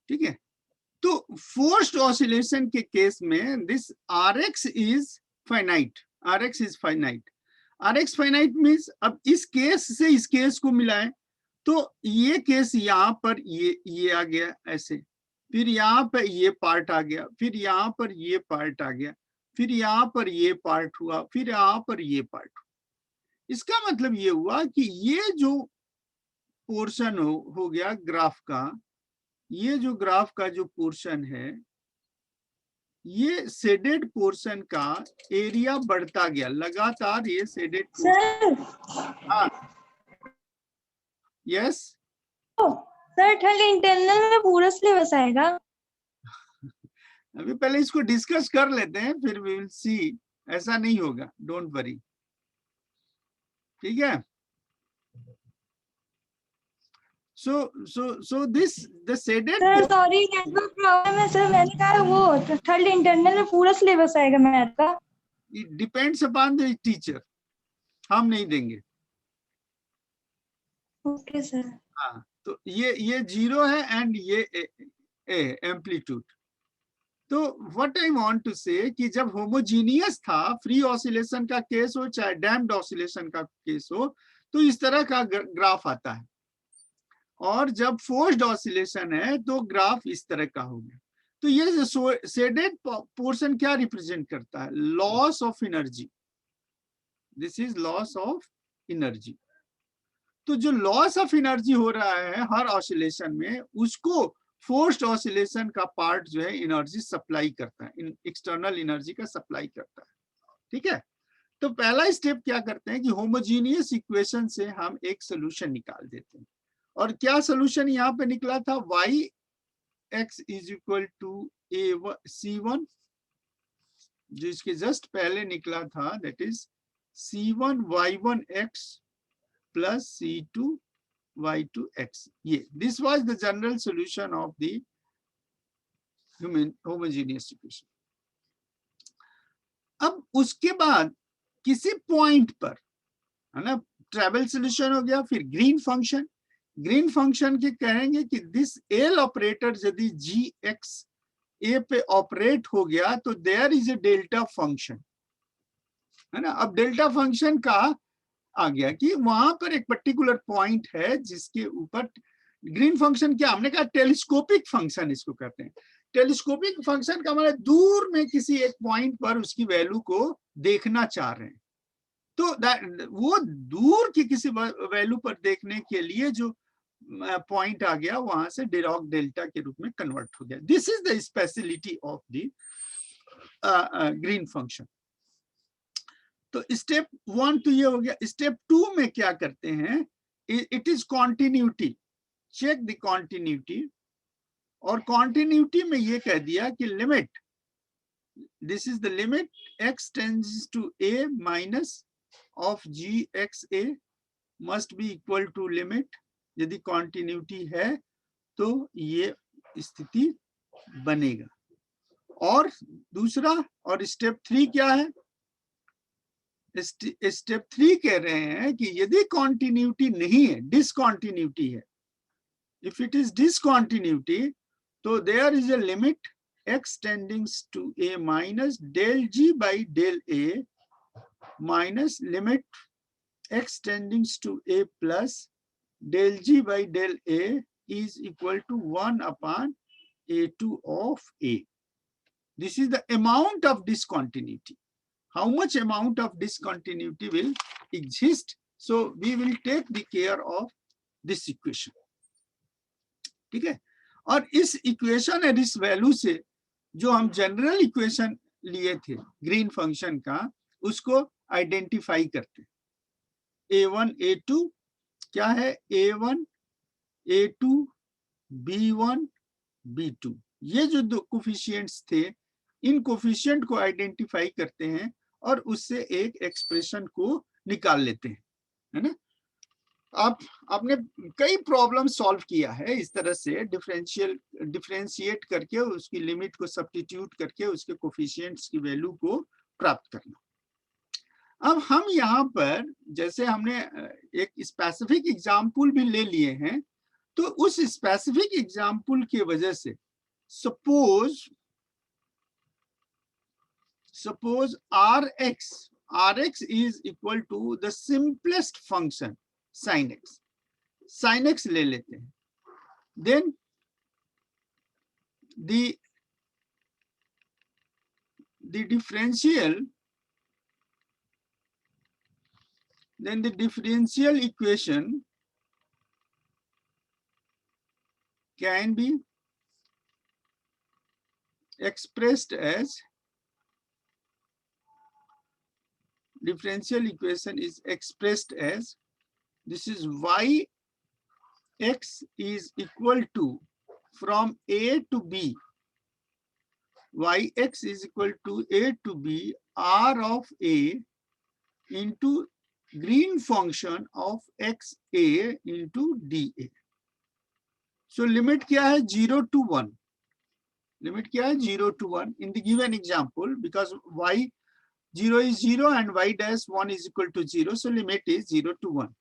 ठीक है। तो फोर्स्ड ऑसिलेशन के केस में this Rx is finite, Rx is finite. Rx finite means अब इस केस से इस केस को मिलाएं तो ये केस यहाँ पर ये आ गया ऐसे, फिर यहाँ पर ये पार्ट आ गया, फिर यहाँ पर ये पार्ट आ गया, फिर यहाँ पर ये पार्ट हुआ, फिर यहाँ पर ये पार्ट हुआ। इसका मतलब ये हुआ कि ये जो पोर्शन हो गया ग्राफ का, ये जो ग्राफ का जो पोर्शन है, ये शेडेड पोर्शन का एरिया बढ़ता गया लगातार, ये शेडेड पोर्शन। हाँ यस सर, ठंड इंटरनल में पूरा सिलेबस आएगा? अभी पहले इसको डिस्कस कर लेते हैं, फिर वी विल सी। ऐसा नहीं होगा, डोंट वरी, ठीक है। so this the shaded sir sorry, network problem है सर। मैंने कहा वो थर्ड इंटरनल में पूरा सिलेबस आएगा मैथ का। it depends upon the teacher, हम नहीं देंगे। Okay sir. हाँ, तो ये 0 है एंड ये एम्पलीट्यूड। तो व्हाट आई वांट टू से कि जब होमोजीनियस था, फ्री ऑसिलेशन का केस हो चाहे डैम्प्ड ऑसिलेशन का केस हो, तो इस तरह का ग्राफ आता है, और जब फोर्स्ड ऑसिलेशन है तो ग्राफ इस तरह का हो गया। तो ये जो शेडेड पोर्शन क्या रिप्रेजेंट करता है? Loss of energy, this is loss of energy. तो जो लॉस ऑफ एनर्जी हो रहा है हर ऑसिलेशन में, उसको फोर्स्ड ऑसिलेशन का पार्ट जो है एनर्जी सप्लाई करता है, एक्सटर्नल एनर्जी का सप्लाई करता है, ठीक है। तो पहला स्टेप क्या करते हैं कि होमोजीनियस इक्वेशन से हम एक सोल्यूशन निकाल देते हैं। और क्या सोल्यूशन यहाँ पे निकला था? y x is equal to c1, जो इसके जस्ट पहले निकला था, that is c1 y1 x plus c2 y2 x। ये this was the general solution of the homogeneous equation. अब उसके बाद किसी पॉइंट पर, है ना, ट्रेवल सॉल्यूशन हो गया, फिर ग्रीन फंक्शन। ग्रीन फंक्शन के कहेंगे कि दिस एल ऑपरेटर यदि जी एक्स ए पे ऑपरेट हो गया तो there is a delta function, है ना। अब डेल्टा फंक्शन का आ गया कि वहां पर एक पर्टिकुलर पॉइंट है जिसके ऊपर ग्रीन फंक्शन, क्या हमने कहा, टेलीस्कोपिक फंक्शन इसको कहते हैं। टेलीस्कोपिक फंक्शन का मतलब दूर में किसी एक पॉइंट पर उसकी वैल्यू को देखना चाह रहे हैं, तो वो दूर की किसी वैल्यू पर देखने के लिए जो पॉइंट आ गया, वहां से डिरॉक डेल्टा के रूप में कन्वर्ट हो गया। This is the speciality of the green function. तो स्टेप 1 तो ये हो गया। स्टेप 2 में क्या करते हैं? It is continuity, check the continuity. और कॉन्टिन्यूटी में ये कह दिया कि limit, this is the limit x tends to a minus of gxa must be equal to limit, यदि कॉन्टिन्यूटी है तो ये स्थिति बनेगा। और दूसरा, और स्टेप 3 क्या है? स्टेप 3 कह रहे हैं कि यदि कॉन्टिन्यूटी नहीं है, डिसकॉन्टिन्यूटी है, इफ इट इज डिसकॉन्टिन्यूटी, तो there is a limit x tendings to a minus del g by del a minus limit x tendings to a plus del g by del a is equal to 1 upon a2 of a. This is the amount of discontinuity. How much amount of discontinuity will exist? So we will take the care of this equation. ठीक है। और इस equation और इस value से जो हम general equation लिए थे ग्रीन फंक्शन का, उसको आइडेंटिफाई करते हैं। a1 a2 क्या है? a1 a2 b1 b2, ये जो दो कोफिशिएंट्स थे, इन कोफिशिएंट को आइडेंटिफाई करते हैं और उससे एक एक्सप्रेशन को निकाल लेते हैं, है ना। आपने कई प्रॉब्लम सॉल्व किया है इस तरह से, डिफरेंशिएट करके उसकी लिमिट को सब्स्टिट्यूट करके उसके कोफिशिएंट्स की वैल्यू को प्राप्त करना। अब हम यहाँ पर जैसे हमने एक स्पेसिफिक एग्जाम्पल भी ले लिए हैं, तो उस स्पेसिफिक एग्जाम्पल की वजह से suppose rx is equal to the simplest function sin x. Sin x ले लेते हैं. Then the differential, then the differential equation can be expressed as, differential equation is expressed as, this is yx is equal to, from a to b, yx is equal to a to b, r of a into green function of xa into dA. So limit क्या है 0 to 1. Limit क्या है 0 to 1 in the given example, because y 0 is 0 and y dash 1 is equal to 0. So limit is 0 to 1.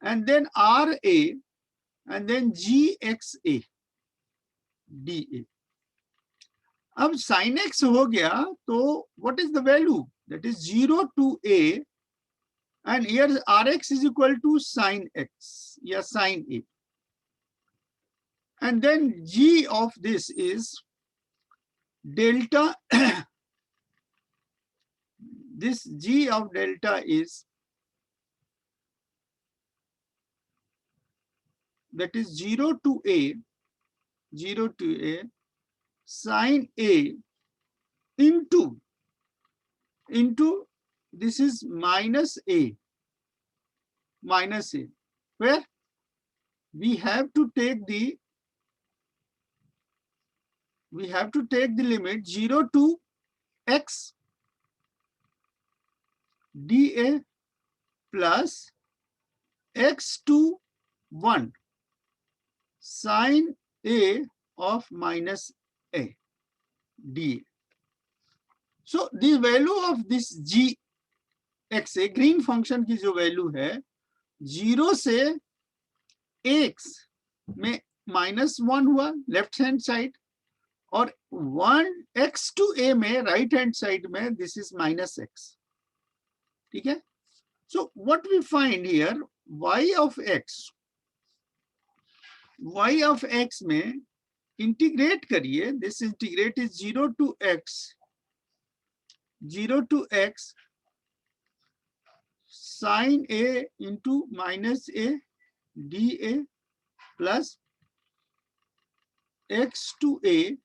And then RA and then GXA DA. अब sin x हो गया, तो what is the value? That is 0 to A, and here Rx is equal to sin x, yeah, sin A. And then G of this is delta, this G of delta is, that is 0 to A, sin A into this is minus A, where we have to take the limit 0 to x dA plus x to 1 sin A of minus A dA. So the value of this g x a green function की जो value है 0 से x में -1 हुआ left hand side, और 1 x to a में right hand side में this is -x. ठीक है. So what we find here, y of x में इंटीग्रेट करिए, this integrate is 0 to x sin A into minus A dA plus x to A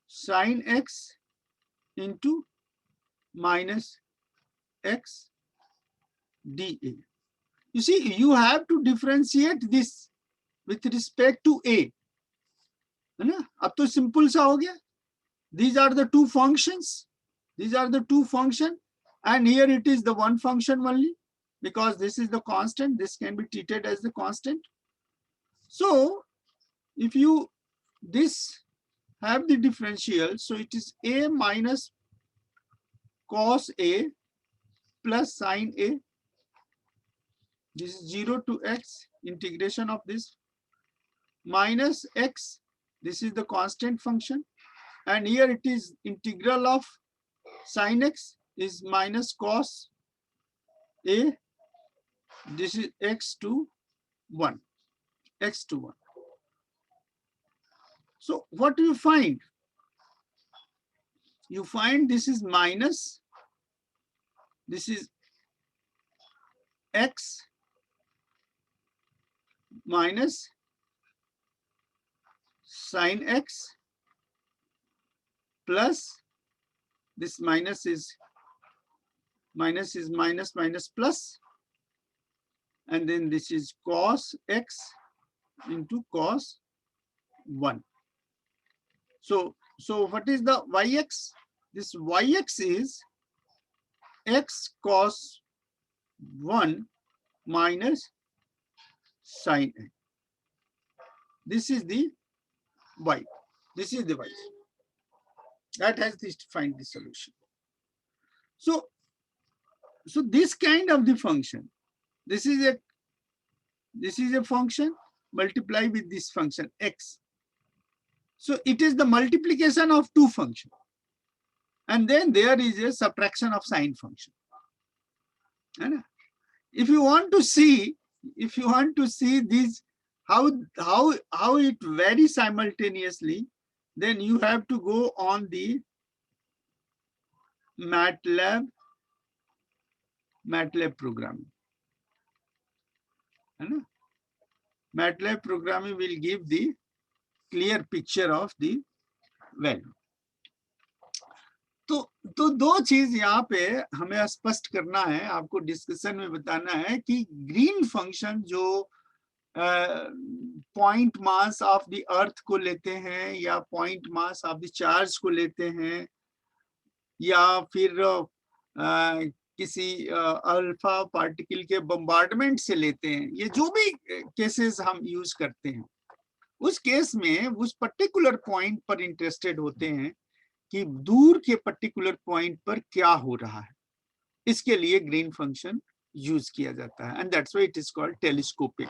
sin x into minus x dA. You see, you have to differentiate this with respect to A. है ना? अब तो simple सा हो गया. These are the two functions. And here it is the one function only, because this is the constant. This can be treated as the constant. So if you this have the differential, so it is A minus cos A plus sin A. This is 0 to x, integration of this, minus x, this is the constant function, and here it is integral of sin x is minus cos A, this is x to 1. So what do you find? You find this is minus, this is x minus sin x plus this minus is minus plus, and then this is cos x into cos 1. So what is the yx? This yx is x cos 1 minus sin A. This is the y. That has to find the solution. So this kind of the function, this is a This is a function, multiply with this function x. So it is the multiplication of two functions. And then there is a subtraction of sine function. If you want to see this, how it varies simultaneously, then you have to go on the MATLAB programming. MATLAB programming will give the clear picture of the value. तो दो चीज यहाँ पे हमें स्पष्ट करना है, आपको डिस्कशन में बताना है कि ग्रीन फंक्शन जो point mass of the earth को लेते हैं या point mass of the charge को लेते हैं या फिर किसी अल्फा पार्टिकल के बम्बार्डमेंट से लेते हैं, ये जो भी केसेस हम यूज करते हैं, उस केस में उस पर्टिकुलर पॉइंट पर इंटरेस्टेड होते हैं कि दूर के पर्टिकुलर पॉइंट पर क्या हो रहा है. इसके लिए ग्रीन फंक्शन यूज किया जाता है and that's why it is called telescopic.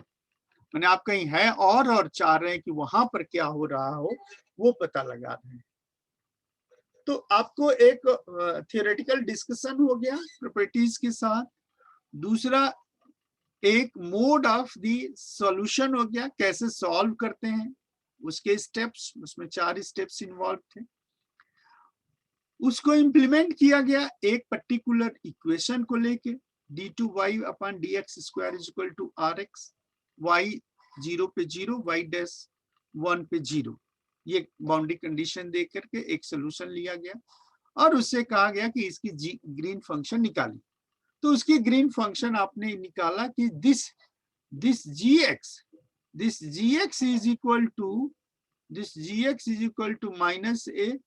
माने आप कहीं है और चाह रहे हैं कि वहां पर क्या हो रहा हो, वो पता लगा रहे हैं. तो आपको एक थियोरेटिकल डिस्कशन हो गया प्रॉपर्टीज के साथ. दूसरा एक मोड ऑफ द सॉल्यूशन हो गया, कैसे सॉल्व करते हैं, उसके स्टेप्स, उसमें 4 स्टेप्स इन्वॉल्व थे. उसको इम्प्लीमेंट किया गया एक पर्टिकुलर इक्वेशन को लेके, d2y upon dx square is equal to rx, y 0 पे 0, y डैश 1 पे 0. ये बाउंड्री कंडीशन दे करके एक सोल्यूशन लिया गया और उससे कहा गया कि इसकी ग्रीन फंक्शन निकाली. तो उसकी ग्रीन फंक्शन आपने निकाला कि this gx is equal to minus a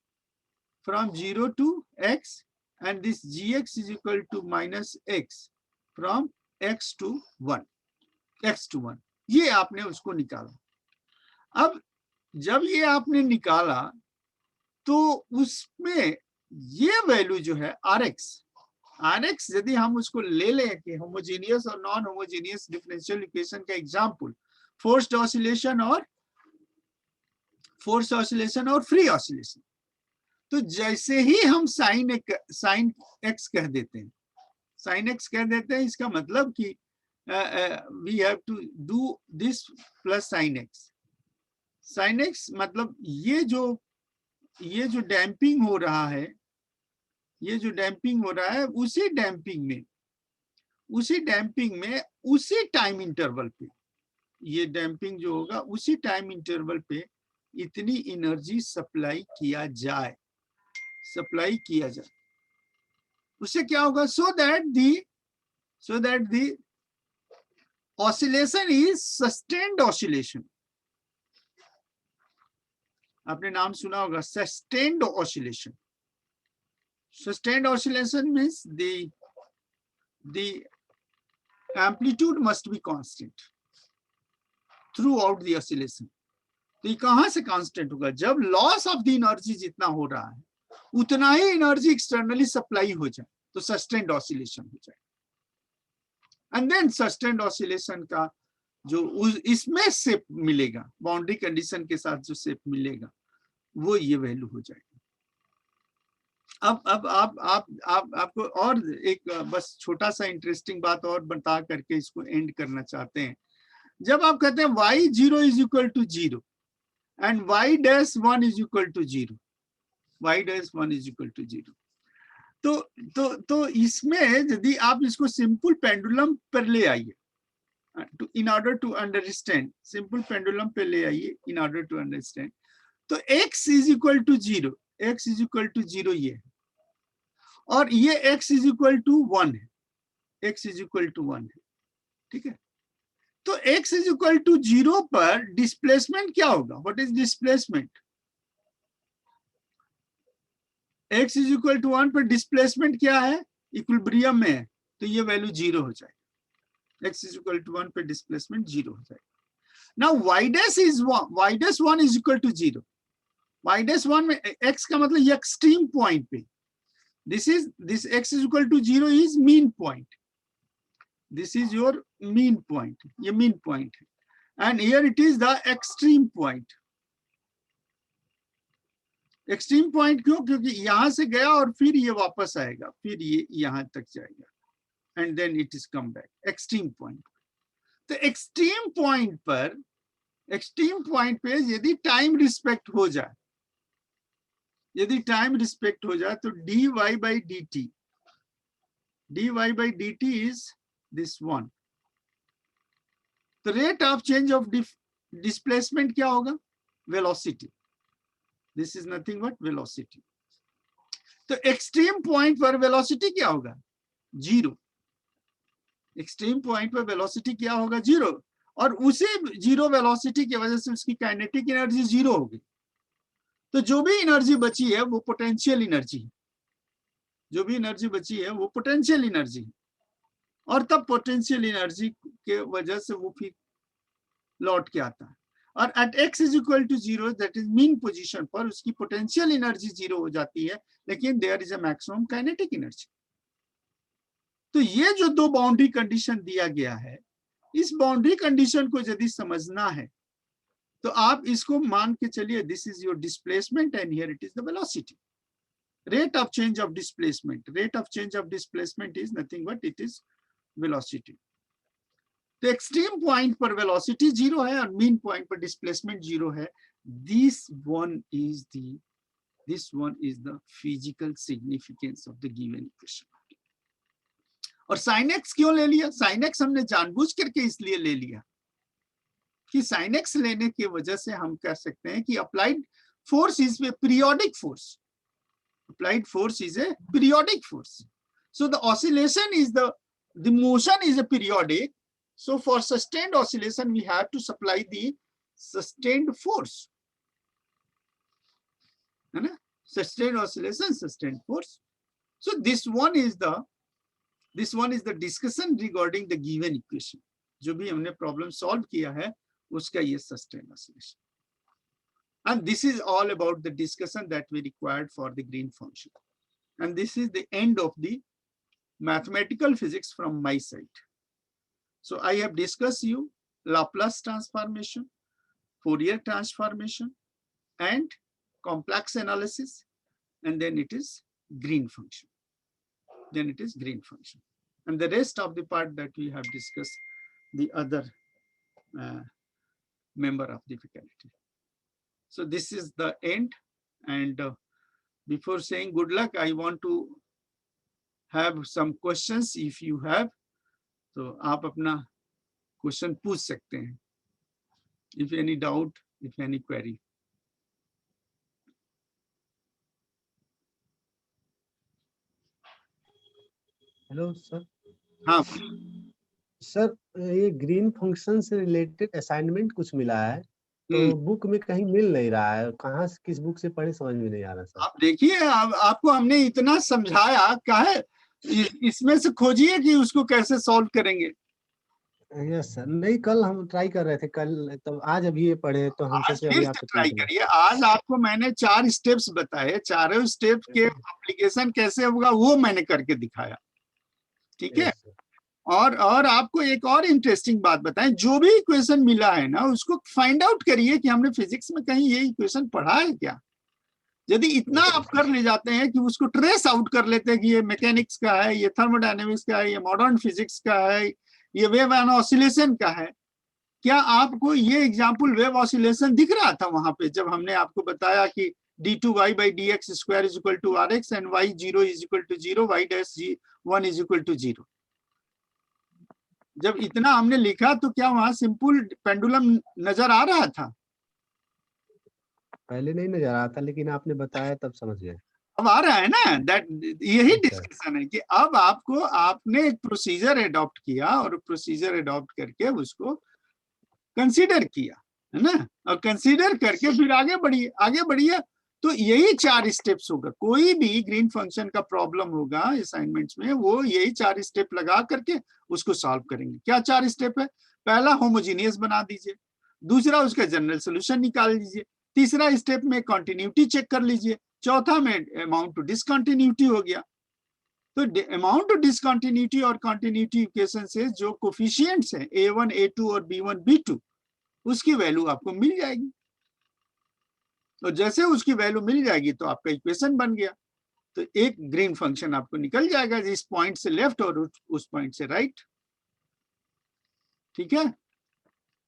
from 0 to x, and this gx is equal to minus x from x to 1. ये आपने उसको निकाला. अब जब ये आपने निकाला तो उसमें ये वैल्यू जो है rx यदि हम उसको ले लें कि होमोजेनियस और नॉन होमोजेनियस डिफरेंशियल इक्वेशन का एग्जांपल, फोर्स्ड ऑसिलेशन और फ्री ऑसिलेशन, तो जैसे ही हम साइन एक्स कह देते हैं, इसका मतलब कि we have to do this plus sine x. मतलब ये जो डैम्पिंग हो रहा है, उसी डैम्पिंग में उसी टाइम इंटरवल पे, ये डैम्पिंग जो होगा उसी टाइम इंटरवल पे इतनी एनर्जी सप्लाई किया जाए. उससे क्या होगा, so that the oscillation is sustained oscillation. आपने नाम सुना होगा sustained oscillation. Sustained oscillation means the amplitude must be constant throughout the oscillation. तो ये कहां से कांस्टेंट होगा, जब लॉस ऑफ द एनर्जी जितना हो रहा है उतना ही एनर्जी एक्सटर्नली सप्लाई हो जाए तो सस्टेन्ड ऑसिलेशन हो जाए. एंड देन सस्टेन्ड ऑसिलेशन का जो इसमें शेप मिलेगा, बाउंड्री कंडीशन के साथ जो शेप मिलेगा, वो ये वैल्यू हो जाएगा. अब आपको और एक बस छोटा सा इंटरेस्टिंग बात और बता करके इसको एंड करना चाहते हैं. जब आप कहते हैं y0 is equal to 0 and y'1 is equal to 0, तो इसमें यदि आप इसको सिंपल पेंडुलम पर ले आइए इन ऑर्डर टू अंडरस्टैंड, तो x इज इक्वल टू 0, ये है, और ये x इज इक्वल टू 1 है, ठीक है. तो x इज इक्वल टू 0 पर डिस्प्लेसमेंट क्या होगा, what is displacement, x is equal to 1 पर डिस्प्लेसमेंट क्या है, इक्विलिब्रियम में है, तो ये वैल्यू 0 हो जाएगी. x इज इक्वल टू 1 पर डिस्प्लेसमेंट 0 हो जाएगी. Now y'1 is equal to 0. y'1 में x का मतलब ये एक्सट्रीम पॉइंट पे, this x is equal to 0 is mean point. This is your mean point, ये मीन पॉइंट है, and here it is the extreme point. Extreme point क्यों? क्योंकि यहां से गया और फिर ये वापस आएगा, फिर ये यहां तक जाएगा, and then it is come back, extreme point. तो एक्सट्रीम पॉइंट पर, एक्सट्रीम पॉइंट पे यदि टाइम रिस्पेक्ट हो जाए, यदि टाइम रिस्पेक्ट हो जाए तो dy by dt, dy by dt is this one। तो rate of change of displacement क्या होगा? Velocity. This is nothing but velocity. तो एक्सट्रीम पॉइंट पर वेलोसिटी क्या होगा? जीरो। एक्सट्रीम पॉइंट पर वेलोसिटी क्या होगा? जीरो। और उसी जीरो वेलोसिटी की वजह से उसकी काइनेटिक एनर्जी जीरो होगी। तो जो भी एनर्जी बची है वो पोटेंशियल एनर्जी है, जो भी एनर्जी बची है वो पोटेंशियल एनर्जी है, और तब पोटेंशियल एनर्जी के वजह से वो फिर लौट के आता है। और at x is equal to zero, that is mean position पर उसकी पोटेंशियल एनर्जी जीरो हो जाती है, लेकिन there is a maximum kinetic energy. तो ये जो दो बाउंड्री कंडीशन दिया गया है, इस बाउंड्री कंडीशन को यदि समझना है तो आप इसको मान के चलिए, this is your displacement and here it is the velocity. rate of change of displacement, rate of change of displacement is nothing but it is velocity। तो एक्सट्रीम पॉइंट पर वेलोसिटी जीरो है और मीन पॉइंट पर displacement zero है। This one is the physical significance of the given equation. और sin x क्यों ले लिया? sin x हमने जानबूझ करके इसलिए ले लिया कि sin x लेने की वजह से हम कह सकते हैं कि applied force is a periodic force. Applied force is a periodic force. So the oscillation is the motion is a periodic. So for sustained oscillation, we have to supply the sustained force. Sustained oscillation, sustained force. So this one is the discussion regarding the given equation. जो भी हमने problem solve किया है, उसका ये sustained oscillation. And this is all about the discussion that we required for the green function. And this is the end of the mathematical physics from my side. So I have discussed you Laplace transformation, Fourier transformation, and complex analysis, and then it is green function. Then it is green function. And the rest of the part that we have discussed, the other member of the faculty. So this is the end, and before saying good luck, I want to have some questions if you have. So आप अपना question पूछ सकते हैं, if any doubt, if any query. Hello sir. हाँ sir, ये green function से related assignment कुछ मिला है, तो बुक में कहीं मिल नहीं रहा है। कहाँ से, किस बुक से पढ़े समझ में नहीं आ रहा सर। आप देखिए, आपको हमने इतना समझाया, काहे इसमें से खोजिए कि उसको कैसे सॉल्व करेंगे। यस सर, नहीं कल हम ट्राई कर रहे थे, कल तब आज अभी ये पढ़े तो हम आज सोचे फिर अभी से आपसे ट्राई पूछ लें। करिए। आज आपको मैंने 4 स्टेप्स बताए, चारों स्टेप के एप्लीकेशन कैसे होगा वो मैंने करके दिखाया, ठीक है। Yes sir. और आपको एक और इंटरेस्टिंग बात बताएं, जो भी इक्वेशन मिला है ना, उसको फाइंड आउट करिए कि हमने फिजिक्स में कहीं ये इक्वेशन पढ़ा है क्या। यदि इतना आप कर ले जाते हैं कि उसको ट्रेस आउट कर लेते हैं कि ये मैकेनिक्स का है, ये थर्मोडायनेमिक्स का है, ये मॉडर्न फिजिक्स का है, ये वेव एंड ऑसिलेशन का है। क्या आपको ये एग्जाम्पल वेव ऑसिलेशन दिख रहा था वहां पे जब हमने आपको बताया कि d2y by dx square is equal to rx and y0 is equal to 0, y dash g1 is equal to 0। जब इतना हमने लिखा तो क्या वहां सिंपल पेंडुलम नजर आ रहा था? पहले नहीं नजर आ रहा था, लेकिन आपने बताया तब समझ गए। अब आ रहा है ना। दैट यही डिस्कशन है कि अब आपने एक प्रोसीजर अडॉप्ट किया और प्रोसीजर अडॉप्ट करके उसको कंसीडर किया, है ना, और कंसीडर करके फिर आगे बढ़िए। तो यही 4 स्टेप्स होगा। कोई भी ग्रीन फंक्शन का प्रॉब्लम होगा असाइनमेंट्स में, वो यही 4 स्टेप लगा करके उसको सॉल्व करेंगे। क्या 4 स्टेप है? पहला होमोजीनियस बना दीजिए, दूसरा उसका जनरल सोल्यूशन निकाल लीजिए, तीसरा स्टेप में कंटिन्यूटी चेक कर लीजिए, चौथा में अमाउंट टू डिसकंटिन्यूटी हो गया, तो अमाउंट ऑफ डिसकंटिन्यूटी और कंटिन्यूटी इक्वेशन से जो कोफिशिएंट्स हैं A1, A2 और B1, B2 उसकी वैल्यू आपको मिल जाएगी। तो जैसे उसकी वैल्यू मिल जाएगी तो आपका इक्वेशन बन गया। तो एक ग्रीन फंक्शन आपको निकल जाएगा इस पॉइंट से लेफ्ट और उस पॉइंट से राइट। ठीक है।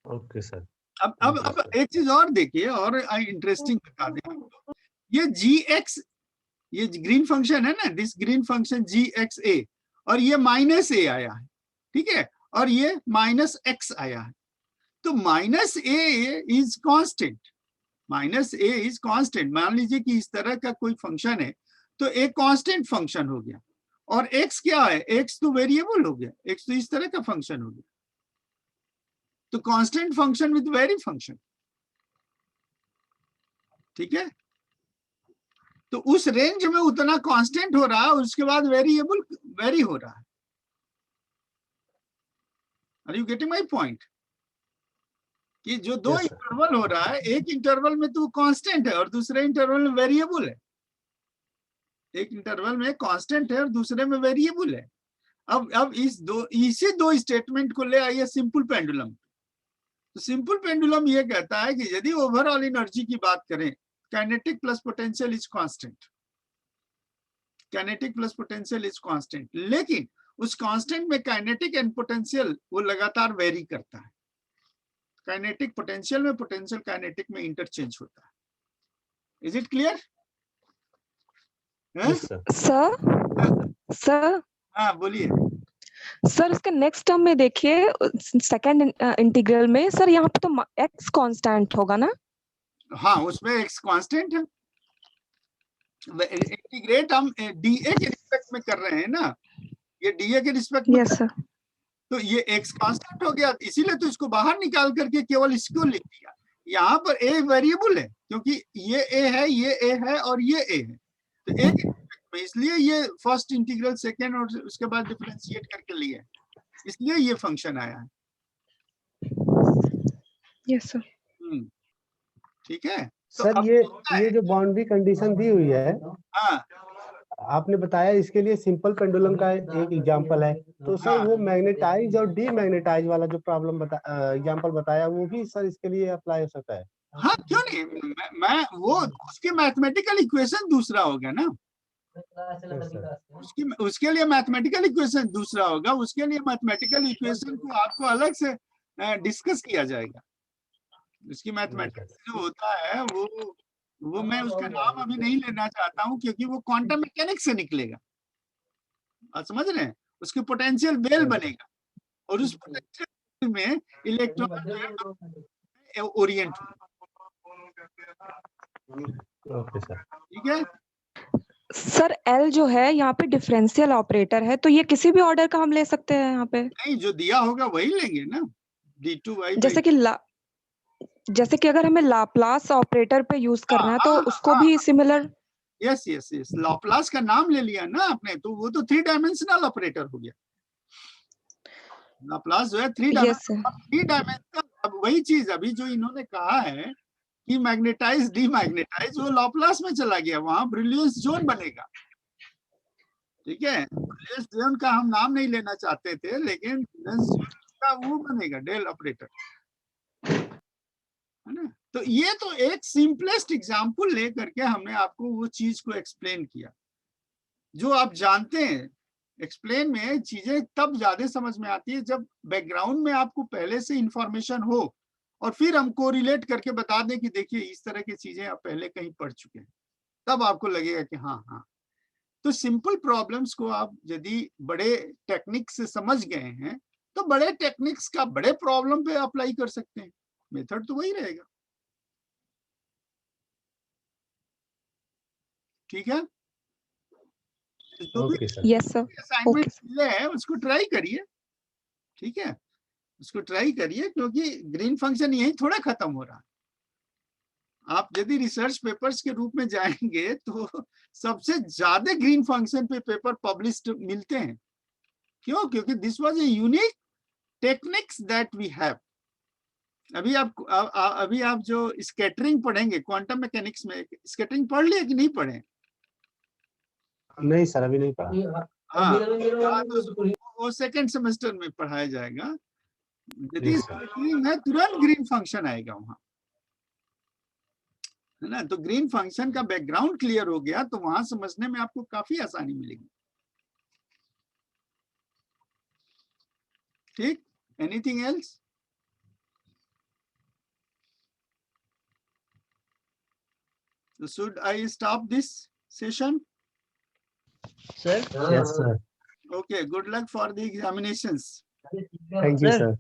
Okay sir. अब एक चीज और देखिए और इंटरेस्टिंग बता दें। ये GX, ये ग्रीन फंक्शन है ना, दिस ग्रीन फंक्शन GXA, और ये -a आया है, ठीक है, और ये -x आया है। तो -a is constant, -a is constant. मान लीजिए कि इस तरह का कोई फंक्शन है तो एक कांस्टेंट फंक्शन हो गया, और x क्या है, x तो वेरिएबल हो गया, x तो इस तरह का फंक्शन हो गया। तो constant function with very function, ठीक है। तो उस रेंज में उतना कांस्टेंट हो रहा है, उसके बाद वेरिएबल वेरी हो रहा है। Are you getting my point? कि जो दो Yes, sir. इंटरवल हो रहा है, एक इंटरवल में तो कांस्टेंट है और दूसरे इंटरवल में वेरिएबल है। एक इंटरवल में कांस्टेंट है और दूसरे में वेरिएबल है। अब इसी दो स्टेटमेंट को ले आइए सिंपल पेंडुलम। तो सिंपल पेंडुलम ये कहता है कि यदि ओवरऑल एनर्जी की बात करें, kinetic plus potential is constant, kinetic plus potential is constant, लेकिन उस कांस्टेंट में काइनेटिक एंड पोटेंशियल वो लगातार वेरी करता है। काइनेटिक पोटेंशियल में, पोटेंशियल काइनेटिक में इंटरचेंज होता है। Is it clear? Yes, sir. Sir हाँ बोलिए। सर इसके नेक्स्ट टर्म में देखिए, सेकंड इंटीग्रल में सर यहाँ पे तो x कांस्टेंट होगा ना? हाँ उसमें x कांस्टेंट है। इंटीग्रेट हम dA के रिस्पेक्ट में कर रहे हैं ना, ये dA के रिस्पेक्ट में। Yes sir. तो ये x कांस्टेंट हो गया, इसीलिए तो इसको बाहर निकाल करके केवल इसको लिख दिया। यहाँ पर a वेरिएबल है, क्योंकि ये a है, ये a है और ये a है, तो a के रिस्पेक्ट में, इसलिए ये फर्स्ट इंटीग्रल, सेकंड और उसके बाद डिफरेंशिएट करके लिए, इसलिए ये फंक्शन आया है। Yes sir. ठीक है। तो सर अब ये जो बाउंड्री कंडीशन दी हुई है, हाँ आपने बताया इसके लिए सिंपल पेंडुलम का एक एग्जांपल है, तो सर वो मैग्नेटाइज और डीमैग्नेटाइज वाला जो प्रॉब्लम एग्जांपल बताया वो भी सर इसके लिए अप्लाई हो सकता है? हाँ क्यों नहीं, मैं वो उसके मैथमेटिकल इक्वेशन दूसरा होगा ना, उसके लिए मैथमेटिकल इक्वेशन दूसरा होगा, उसके लिए मैथमेटिकल इक्वेशन को आपको अलग से डिस्कस किया जाएगा। उसकी मैथमेटिक्स जो होता है वो मैं उसका नाम अभी नहीं लेना चाहता हूँ, क्योंकि वो क्वांटम मैकेनिक्स से निकलेगा। आप समझ रहे हैं? उसकी पोटेंशियल बेल बनेगा और उस पोटेंशियल में इलेक्ट्रॉन ओरिएंट, ओके सर। ठीक है। सर L जो है यहाँ पे डिफरेंशियल ऑपरेटर है, तो ये किसी भी ऑर्डर का हम ले सकते हैं यहाँ पे? नहीं, जो दिया होगा वही लेंगे ना, d2y। जैसे कि अगर हमें लाप्लास ऑपरेटर पे यूज करना है तो उसको भी similar? Yes yes yes, Laplace का नाम ले लिया ना आपने, तो वो तो 3 डायमेंशनल ऑपरेटर हो गया। लाप्लास जो है 3 डायमेंशनल। अब वही चीज अभी जो इन्होंने कहा है कि मैग्नेटाइज डीमैग्नेटाइज, वो लाप्लास में चला गया, वहां ब्रिलियंस जोन बनेगा। ठीक है, ब्रिलियंस जोन का हम नाम नहीं लेना चाहते थे, लेकिन ब्रिलियंस जोन का वो बनेगा डेल ऑपरेटर, है ना। तो ये तो एक सिंपलेस्ट एग्जांपल लेकर के हमने आपको वो चीज को एक्सप्लेन किया जो आप जानते हैं। एक्सप्लेन में चीजें तब ज्यादा समझ में आती है जब बैकग्राउंड में आपको पहले से इंफॉर्मेशन हो, और फिर हम कोरिलेट करके बता दें कि देखिए इस तरह की चीजें आप पहले कहीं पढ़ चुके हैं, तब आपको लगेगा कि हाँ हाँ। तो सिंपल प्रॉब्लम्स को आप यदि बड़े टेक्निक से समझ गए हैं तो बड़े टेक्निक्स का बड़े प्रॉब्लम पे अप्लाई कर सकते हैं, मेथड तो वही रहेगा। ठीक है, जो भी यस सर। असाइनमेंट मिले हैं उसको ट्राई करिए। ठीक है, उसको ट्राई करिए, क्योंकि ग्रीन फंक्शन यही थोड़ा खत्म हो रहा है। आप यदि रिसर्च पेपर्स के रूप में जाएंगे तो सबसे ज्यादा ग्रीन फंक्शन पे पेपर पब्लिश्ड मिलते हैं। क्यों? क्योंकि this was a unique techniques that we have. अभी आप जो स्कैटरिंग पढ़ेंगे क्वांटम मैकेनिक्स में, स्कैटरिंग पढ़ लिए कि नहीं पढ़े? नहीं सर, अभी नहीं पढ़ा। हाँ, तो वो सेकंड सेमेस्टर में पढ़ाया जाएगा। यदि Yes, sir. स्प्लिटिंग है तुरंत ग्रीन फंक्शन आएगा वहां, है ना। तो ग्रीन फंक्शन का बैकग्राउंड क्लियर हो गया तो वहां समझने में आपको काफी आसानी मिलेगी। ठीक, anything else? So should I stop this session? Sir, Yes, sir. Okay, good luck for the examinations. Thank you, Sir. sir.